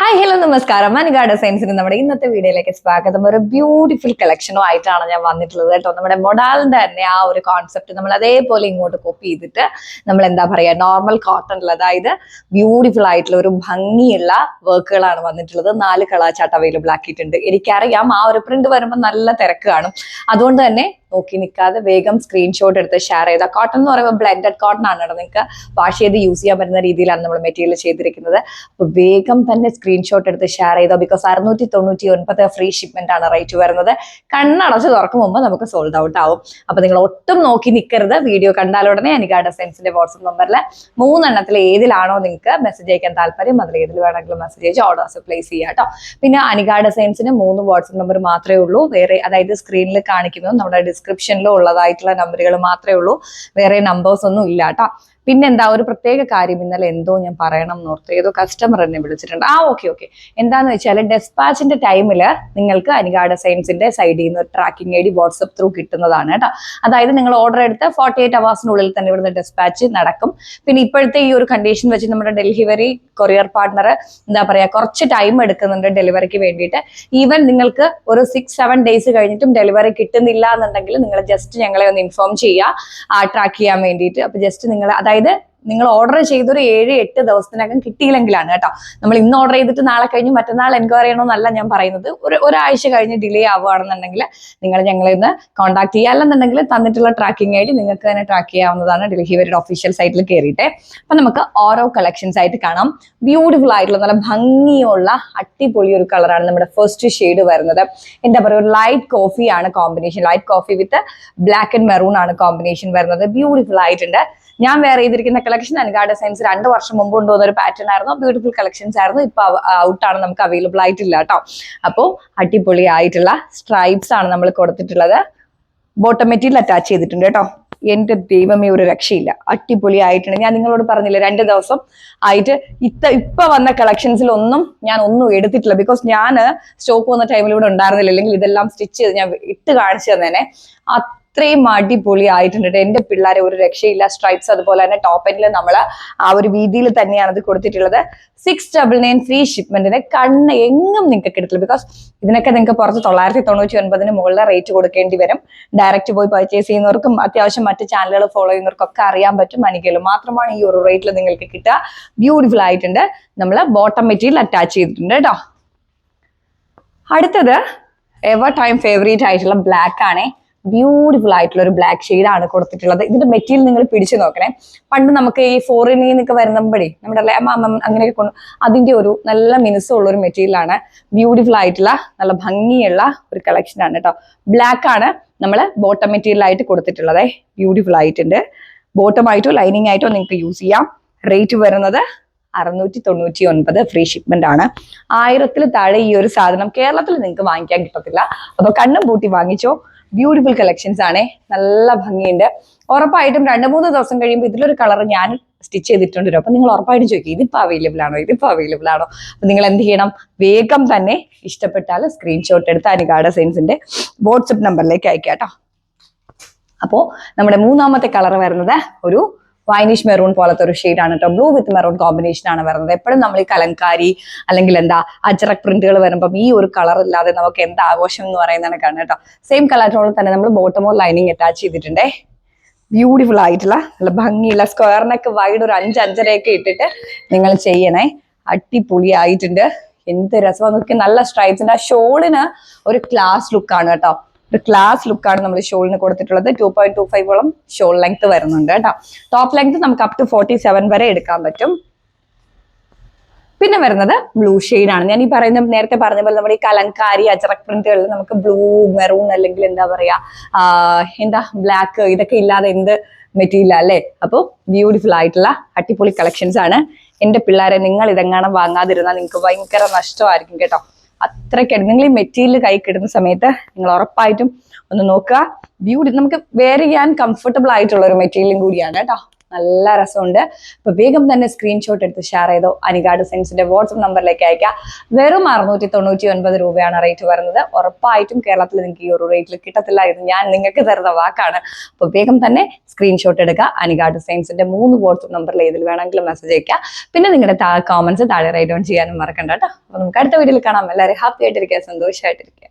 Hi hello നമസ്കാരം. അനിക ഡിസൈൻസിന് നമ്മുടെ ഇന്നത്തെ വീഡിയോയിലേക്ക് സ്വാഗതം. ഒരു ബ്യൂട്ടിഫുൾ കളക്ഷനും ആയിട്ടാണ് ഞാൻ വന്നിട്ടുള്ളത് കേട്ടോ. നമ്മുടെ മൊഡാലിന്റെ തന്നെ ആ ഒരു കോൺസെപ്റ്റ് നമ്മൾ അതേപോലെ ഇങ്ങോട്ട് കോപ്പി ചെയ്തിട്ട് നമ്മൾ എന്താ പറയുക, നോർമൽ കോട്ടണിൽ, അതായത് ബ്യൂട്ടിഫുൾ ആയിട്ടുള്ള ഒരു ഭംഗിയുള്ള വർക്കുകളാണ് വന്നിട്ടുള്ളത്. 4 കളർ ചാർട്ട് അവൈലബിൾ ആക്കിയിട്ടുണ്ട്. എനിക്കറിയാം ആ ഒരു പ്രിന്റ് വരുമ്പോൾ നല്ല തിരക്ക് കാണും, അതുകൊണ്ട് തന്നെ നോക്കി നിൽക്കാതെ വേഗം സ്ക്രീൻഷോട്ട് എടുത്ത് ഷെയർ ചെയ്ത. കോട്ടൺ എന്ന് പറയുമ്പോൾ ബ്ലെൻഡഡ് കോട്ടൺ ആണ് കേട്ടോ. നിങ്ങൾക്ക് വാഷ് ചെയ്ത് യൂസ് ചെയ്യാൻ പറ്റുന്ന രീതിയിലാണ് നമ്മൾ മെറ്റീരിയൽ ചെയ്തിരിക്കുന്നത്. അപ്പോൾ വേഗം തന്നെ സ്ക്രീൻഷോട്ട് എടുത്ത് ഷെയർ ചെയ്തോ. ബിക്കോസ് 699 ഫ്രീ ഷിപ്മെന്റ് ആണ് റേറ്റ് വരുന്നത്. കണ്ണടച്ച് തുറക്കും മുമ്പ് നമുക്ക് സോൾഡ് ഔട്ട് ആവും. അപ്പൊ നിങ്ങൾ ഒട്ടും നോക്കി നിൽക്കരുത്. വീഡിയോ കണ്ടാലുടനെ അനിക ഡിസൈൻസിന്റെ വാട്സ്ആപ്പ് നമ്പറിൽ 3 എണ്ണത്തിൽ ഏതിലാണോ നിങ്ങൾക്ക് മെസ്സേജ് അയക്കാൻ താല്പര്യം അതിൽ ഏതിൽ വേണമെങ്കിലും മെസ്സേജ് അയച്ച് ഓർഡേഴ്സ് പ്ലേസ് ചെയ്യാം കേട്ടോ. പിന്നെ അനിക ഡിസൈൻസിന് 3 വാട്സ്ആപ്പ് നമ്പർ മാത്രമേ ഉള്ളൂ. വേറെ, അതായത് സ്ക്രീനിൽ കാണിക്കുന്നത് നമ്മുടെ ഡിസ്ക്രിപ്ഷനിലും ഉള്ളതായിട്ടുള്ള നമ്പറുകൾ മാത്രമേ ഉള്ളൂ. വേറെ നമ്പേഴ്സ് ഒന്നും ഇല്ല കേട്ടോ. പിന്നെന്താ, ഒരു പ്രത്യേക കാര്യം ഇന്നലെ എന്തോ ഞാൻ പറയണം എന്നോർത്ത് ഏതോ കസ്റ്റമർ എന്നെ വിളിച്ചിട്ടുണ്ട്. ഓക്കെ. എന്താന്ന് വെച്ചാൽ ഡെസ്പാച്ചിന്റെ ടൈമിൽ നിങ്ങൾക്ക് അനിക ഡിസൈൻസിന്റെ സൈഡിൽ നിന്ന് ഒരു tracking I D WhatsApp through കിട്ടുന്നതാണ് കേട്ടോ. അതായത് നിങ്ങൾ ഓർഡർ എടുത്ത് 48 അവേഴ്സിനുള്ളിൽ തന്നെ ഇവിടുന്ന് ഡെസ്പാച്ച് നടക്കും. പിന്നെ ഇപ്പോഴത്തെ ഈ ഒരു കണ്ടീഷൻ വെച്ച് നമ്മുടെ ഡെലിവറി കൊറിയർ പാർട്ണർ എന്താ പറയാ, കുറച്ച് ടൈം എടുക്കുന്നുണ്ട് ഡെലിവറിക്ക് വേണ്ടിയിട്ട്. ഈവൻ നിങ്ങൾക്ക് ഒരു 6-7 ഡേയ്സ് കഴിഞ്ഞിട്ടും ഡെലിവറി കിട്ടുന്നില്ല എന്നുണ്ടെങ്കിൽ നിങ്ങൾ ജസ്റ്റ് ഞങ്ങളെ ഒന്ന് ഇൻഫോം ചെയ്യുക ട്രാക്ക് ചെയ്യാൻ വേണ്ടിയിട്ട്. അപ്പൊ ജസ്റ്റ് നിങ്ങൾ, അതായത് നിങ്ങൾ ഓർഡർ ചെയ്തൊരു 7-8 ദിവസത്തിനകം കിട്ടിയില്ലെങ്കിലാണ് കേട്ടോ. നമ്മൾ ഇന്ന് ഓർഡർ ചെയ്തിട്ട് നാളെ കഴിഞ്ഞ് മറ്റന്നാൾ എൻക്വയറി ചെയ്യണമെന്നല്ല ഞാൻ പറയുന്നത്. ഒരാഴ്ച കഴിഞ്ഞ് ഡിലേ ആവുകയാണെന്നുണ്ടെങ്കിൽ നിങ്ങൾ ഞങ്ങളെ ഒന്ന് കോൺടാക്ട് ചെയ്യുക. അല്ലെന്നുണ്ടെങ്കിൽ തന്നിട്ടുള്ള ട്രാക്കിംഗ് ആയിട്ട് നിങ്ങൾക്ക് തന്നെ ട്രാക്ക് ചെയ്യാവുന്നതാണ് ഡെലിവറിയുടെ ഒഫീഷ്യൽ സൈറ്റിൽ കയറിയിട്ട്. അപ്പൊ നമുക്ക് ഓരോ കളക്ഷൻസ് ആയിട്ട് കാണാം. ബ്യൂട്ടിഫുൾ ആയിട്ടുള്ള നല്ല ഭംഗിയുള്ള അടിപൊളി ഒരു കളറാണ് നമ്മുടെ ഫസ്റ്റ് ഷെയ്ഡ് വരുന്നത്. എന്താ പറയുക, ഒരു ലൈറ്റ് കോഫി ആണ് combination. Light coffee with black and maroon ആണ് കോമ്പിനേഷൻ വരുന്നത്. ബ്യൂട്ടിഫുൾ ആയിട്ടുണ്ട്. ഞാൻ വേറെ ചെയ്തിരിക്കുന്ന കളക്ഷൻ അനിക ഡിസൈൻസ് 2 വർഷം മുമ്പ് കൊണ്ടുവന്ന ഒരു പാറ്റേൺ ആയിരുന്നു. ബ്യൂട്ടിഫുൾ കളക്ഷൻസ് ആയിരുന്നു. ഇപ്പൊ ഔട്ടാണ്, നമുക്ക് അവൈലബിൾ ആയിട്ടില്ല കേട്ടോ. അപ്പോൾ അടിപൊളി ആയിട്ടുള്ള സ്ട്രൈപ്സ് ആണ് നമ്മൾ കൊടുത്തിട്ടുള്ളത്. ബോട്ടം മെറ്റീരിയൽ അറ്റാച്ച് ചെയ്തിട്ടുണ്ട് കേട്ടോ. എന്റെ ദൈവമേ, ഒരു രക്ഷയില്ല, അടിപൊളി ആയിട്ടുണ്ട്. ഞാൻ നിങ്ങളോട് പറഞ്ഞില്ലേ 2 ദിവസം ആയിട്ട് ഇപ്പൊ വന്ന കളക്ഷൻസിൽ ഞാൻ ഒന്നും എടുത്തിട്ടില്ല. ബിക്കോസ് ഞാൻ സ്റ്റോക്ക് വന്ന ടൈമിൽ ഇവിടെ ഉണ്ടായിരുന്നില്ല. അല്ലെങ്കിൽ ഇതെല്ലാം സ്റ്റിച്ച് ചെയ്ത് ഞാൻ ഇട്ട് കാണിച്ചു തന്നെ. അത്രയും അടിപൊളി ആയിട്ടുണ്ട്. എന്റെ പിള്ളേരെ ഒരു രക്ഷയില്ല. സ്ട്രൈപ്സ് അതുപോലെ തന്നെ ടോപ്പ് എൻഡിൽ നമ്മൾ ആ ഒരു രീതിയിൽ തന്നെയാണ് അത് കൊടുത്തിട്ടുള്ളത്. 699 ഫ്രീ ഷിപ്മെന്റിന് കണ്ണ് എങ്ങും നിങ്ങൾക്ക് കിട്ടില്ല. ബിക്കോസ് ഇതിനൊക്കെ നിങ്ങൾക്ക് പുറത്ത് 999 മുകളിലെ റേറ്റ് കൊടുക്കേണ്ടി വരും. ഡയറക്റ്റ് പോയി പർച്ചേസ് ചെയ്യുന്നവർക്കും അത്യാവശ്യം മറ്റ് ചാനലുകൾ ഫോളോ ചെയ്യുന്നവർക്കൊക്കെ അറിയാൻ പറ്റും. അനികയിൽ മാത്രമാണ് ഈ ഒരു റേറ്റിൽ നിങ്ങൾക്ക് കിട്ടുക. ബ്യൂട്ടിഫുൾ ആയിട്ടുണ്ട്. നമ്മൾ ബോട്ടം മെറ്റീരിയൽ അറ്റാച്ച് ചെയ്തിട്ടുണ്ട് കേട്ടോ. അടുത്തത് എവർ ടൈം ഫേവറേറ്റ് ആയിട്ടുള്ള ബ്ലാക്ക് ആണ്. ബ്യൂട്ടിഫുൾ ആയിട്ടുള്ള ഒരു ബ്ലാക്ക് ഷെയ്ഡ് ആണ് കൊടുത്തിട്ടുള്ളത്. ഇതിന്റെ മെറ്റീരിയൽ നിങ്ങൾ പിടിച്ചു നോക്കണേ. പണ്ട് നമുക്ക് ഈ ഫോറിനിൽ നിന്നൊക്കെ വരുന്നപ്പോഴേ നമ്മുടെ അങ്ങനെയൊക്കെ അതിന്റെ ഒരു നല്ല മിനുസമുള്ള ഒരു മെറ്റീരിയൽ ആണ്. ബ്യൂട്ടിഫുൾ ആയിട്ടുള്ള നല്ല ഭംഗിയുള്ള ഒരു കളക്ഷൻ ആണ് കേട്ടോ. ബ്ലാക്ക് ആണ് നമ്മൾ ബോട്ടം മെറ്റീരിയൽ ആയിട്ട് കൊടുത്തിട്ടുള്ളത്. ബ്യൂട്ടിഫുൾ ആയിട്ടുണ്ട്. ബോട്ടം ആയിട്ടോ ലൈനിങ് ആയിട്ടോ നിങ്ങൾക്ക് യൂസ് ചെയ്യാം. റേറ്റ് വരുന്നത് 699 ഫ്രീ ഷിപ്മെന്റ് ആണ്. 1000-ൽ താഴെ ഈ ഒരു സാധനം കേരളത്തിൽ നിങ്ങൾക്ക് വാങ്ങിക്കാൻ കിട്ടത്തില്ല. അപ്പൊ കണ്ണും പൂട്ടി വാങ്ങിച്ചോ. ബ്യൂട്ടിഫുൾ കളക്ഷൻസ് ആണ്. നല്ല ഭംഗിയുണ്ട്. ഉറപ്പായിട്ടും 2-3 ദിവസം കഴിയുമ്പോൾ ഇതിലൊരു കളർ ഞാൻ സ്റ്റിച്ച് ചെയ്തിട്ടുണ്ട്. അപ്പൊ നിങ്ങൾ ഉറപ്പായിട്ടും ചോദിക്കും ഇതിപ്പോ അവൈലബിൾ ആണോ. അപ്പൊ നിങ്ങൾ എന്ത് ചെയ്യണം, വേഗം തന്നെ ഇഷ്ടപ്പെട്ടാൽ സ്ക്രീൻഷോട്ട് എടുത്ത് അനിക ഡിസൈൻസിന്റെ വാട്സ്ആപ്പ് നമ്പറിലേക്ക് അയക്കാം കേട്ടോ. അപ്പോ നമ്മുടെ 3ാമത്തെ കളർ വരുന്നത് ഒരു വൈനിഷ് മെറൂൺ പോലത്തെ ഒരു ഷെയ്ഡ് ആണ് കേട്ടോ. ബ്ലൂ വിത്ത് മെറൂൺ കോമ്പിനേഷൻ ആണ് വരുന്നത്. എപ്പോഴും നമ്മൾ ഈ കലങ്കാരി അല്ലെങ്കിൽ അജറക് പ്രിന്റുകൾ വരുമ്പം ഈ ഒരു കളർ ഇല്ലാതെ നമുക്ക് എന്താ ആഘോഷം എന്ന് പറയുന്നതാണ് കാണുക കേട്ടോ. സെയിം കളറിനോട് തന്നെ നമ്മൾ ബോട്ടമോ ലൈനിങ് അറ്റാച്ച് ചെയ്തിട്ടുണ്ടേ. ബ്യൂട്ടിഫുൾ ആയിട്ടുള്ള നല്ല ഭംഗിയുള്ള സ്ക്വയറിനൊക്കെ വൈഡ് ഒരു 5-5.5 ഇട്ടിട്ട് നിങ്ങൾ ചെയ്യണേ. അടിപൊളി ആയിട്ടുണ്ട്. എന്ത് രസം നോക്കി. നല്ല സ്ട്രൈപ്സിന്റെ ആ ഷോളിന് ഒരു ക്ലാസ് ലുക്കാണ് കേട്ടോ. ഒരു ക്ലാസ് ലുക്കാണ് നമ്മൾ ഷോളിന് കൊടുത്തിട്ടുള്ളത്. 2.25 ഷോൾ ലെങ്ത് വരുന്നുണ്ട് കേട്ടോ. ടോപ്പ് ലെങ്ത് നമുക്ക് അപ് ടു 47 വരെ എടുക്കാൻ പറ്റും. പിന്നെ വരുന്നത് ബ്ലൂ ഷെയ്ഡ് ആണ്. ഞാൻ ഈ നേരത്തെ പറഞ്ഞ പോലെ നമ്മുടെ ഈ കലങ്കാരി അജറക് പ്രിന്റുകളിൽ നമുക്ക് ബ്ലൂ, മെറൂൺ അല്ലെങ്കിൽ ബ്ലാക്ക് ഇതൊക്കെ ഇല്ലാതെ എന്ത് മെറ്റീരിയൽ അല്ലേ. അപ്പോൾ ബ്യൂട്ടിഫുൾ ആയിട്ടുള്ള അടിപൊളി കളക്ഷൻസ് ആണ്. എന്റെ പിള്ളേരെ, നിങ്ങൾ ഇതെങ്ങാനും വാങ്ങാതിരുന്നാൽ നിങ്ങൾക്ക് ഭയങ്കര നഷ്ടമായിരിക്കും കേട്ടോ. അത്രയ്ക്ക് നിങ്ങൾ ഈ മെറ്റീരിയൽ കൈ കിട്ടുന്ന സമയത്ത് നിങ്ങൾ ഉറപ്പായിട്ടും ഒന്ന് നോക്കുക. നമുക്ക് വെയർ ചെയ്യാൻ കംഫർട്ടബിൾ ആയിട്ടുള്ള ഒരു മെറ്റീരിയലും കൂടിയാണ് കേട്ടോ. നല്ല രസമുണ്ട്. അപ്പൊ വേഗം തന്നെ സ്ക്രീൻഷോട്ട് എടുത്ത് ഷെയർ ചെയ്തോ. അനിക ഡിസൈൻസിന്റെ വാട്സ്ആപ്പ് നമ്പറിലേക്ക് അയക്കാം. വെറും 699 രൂപയാണ് റേറ്റ് വരുന്നത്. ഉറപ്പായിട്ടും കേരളത്തിൽ നിങ്ങൾക്ക് ഈ ഒരു റേറ്റിൽ കിട്ടത്തില്ല. ഇത് ഞാൻ നിങ്ങൾക്ക് തരുന്ന വാക്കാണ്. അപ്പൊ വേഗം തന്നെ സ്ക്രീൻഷോട്ട് എടുക്കുക. അനിക ഡിസൈൻസിന്റെ 3 വാട്സ്ആപ്പ് നമ്പറിൽ ഏതിൽ വേണമെങ്കിലും മെസ്സേജ് അയക്കുക. പിന്നെ നിങ്ങളുടെ കോമന്റ്സ് താഴെ റൈറ്റ് ഡൗൺ ചെയ്യാനും മറക്കണ്ട കേട്ടോ. അപ്പൊ നമുക്ക് അടുത്ത വീഡിയോയിൽ കാണാം. എല്ലാവരും ഹാപ്പി ആയിട്ടിരിക്കുക, സന്തോഷമായിട്ടിരിക്കുക.